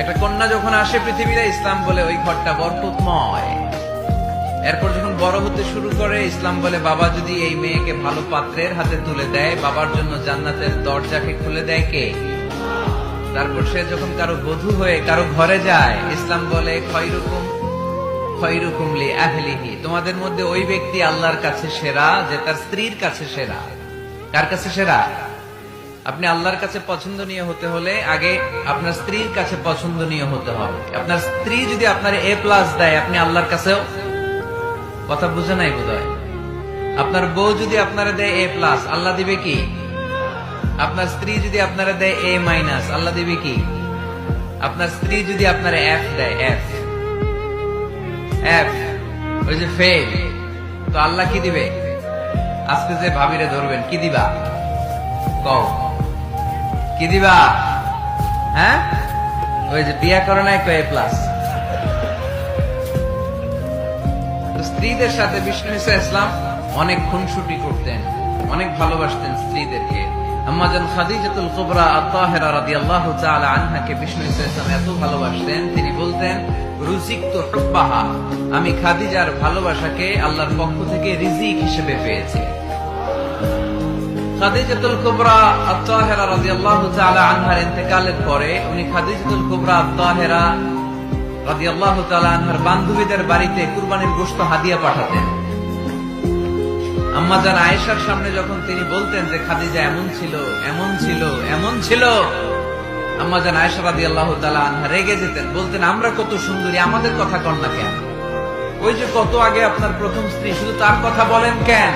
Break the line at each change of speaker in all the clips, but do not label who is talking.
একটা কন্যা যখন আসে পৃথিবীতে, ইসলাম বলে ওই ঘরটা বরকতময়। এরপর যখন বড় হতে শুরু করে, ইসলাম বলে বাবা যদি এই মেয়েকে ভালো পাত্রের হাতে তুলে দেয়, বাবার জন্য জান্নাতের দরজাকে খুলে দেয় কে? তারপর সে যখন কারো বধূ হয়ে কারো ঘরে যায়, ইসলাম বলে খয়রুকুম লি আহলিহি, তোমাদের মধ্যে ওই ব্যক্তি আল্লাহর কাছে সেরা যে তার স্ত্রীর কাছে সেরা। কার কাছে সেরা? আপনি আল্লাহর কাছে পছন্দনীয় হতে হলে আগে আপনার স্ত্রীর কাছে পছন্দনীয় হতে হবে। আপনার স্ত্রী যদি আপনার A+ দেয়, আপনি আল্লাহর কাছেও, কথা বুঝে নাই বোধহয়। আপনার বউ যদি আপনারা দেয় A+, আল্লাহ দিবে কি? আপনার স্ত্রী যদি আপনারা দেয় A-, আল্লাহ দিবে কি? আপনার স্ত্রী যদি আপনারা F দেয়, F ওই যে ফেল, তো আল্লাহ কি দিবে? আজকে যে ভাবিরে ধরবেন, কি দিবা? কও কি দিবা? হ্যাঁ, ওই যে বিয়া করে না একটা A+। স্ত্রীদের সাথে বিষ্ণু ইসলাম অনেক খুনসুটি করতেন, অনেক ভালোবাসতেন স্ত্রীদেরকে। আম্মাজান খাদিজাতুল কুবরা আত-তাহেরা রাদিয়াল্লাহু তাআলা আনহাকে বিষ্ণু ইসলাম এত ভালোবাসতেন, তিনি বলতেন রুজিকতু হুব্বাহা, আমি খাদিজার ভালোবাসাকে আল্লাহর পক্ষ থেকে রিজিক হিসেবে পেয়েছি। খাদিজাতুল কুবরা আত-তাহেরা রাদিয়াল্লাহু তাআলা আনহার ইন্তেকালের পরে উনি খাদিজাতুল কুবরা আত-তাহেরা রাদিয়াল্লাহু তাআলা আনহার বান্ধবীদের বাড়িতে কুরবানির গোশত হাদিয়া পাঠাতেন। আম্মাজান আয়েশার সামনে যখন তিনি বলতেন যে খাদিজা এমন ছিল, এমন ছিল, এমন ছিল, আম্মাজান আয়েশা রাদিয়াল্লাহু তাআলা আনহা রেগে যেতেন, বলতেন আমরা কত সুন্দরী, আমাদের কথা কন না কেন? ওই যে কত আগে আপনার প্রথম স্ত্রী, শুধু তার কথা বলেন কেন?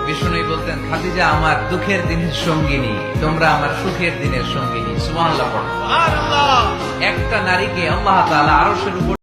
বিষ্ণু বলতেন খাদিজা আমার দুঃখের দিনের সঙ্গিনী, তোমরা আমার সুখের দিনের সঙ্গিনী। সুবহানাল্লাহ। একটা নারীকে আল্লাহ তাআলা আরশের উপর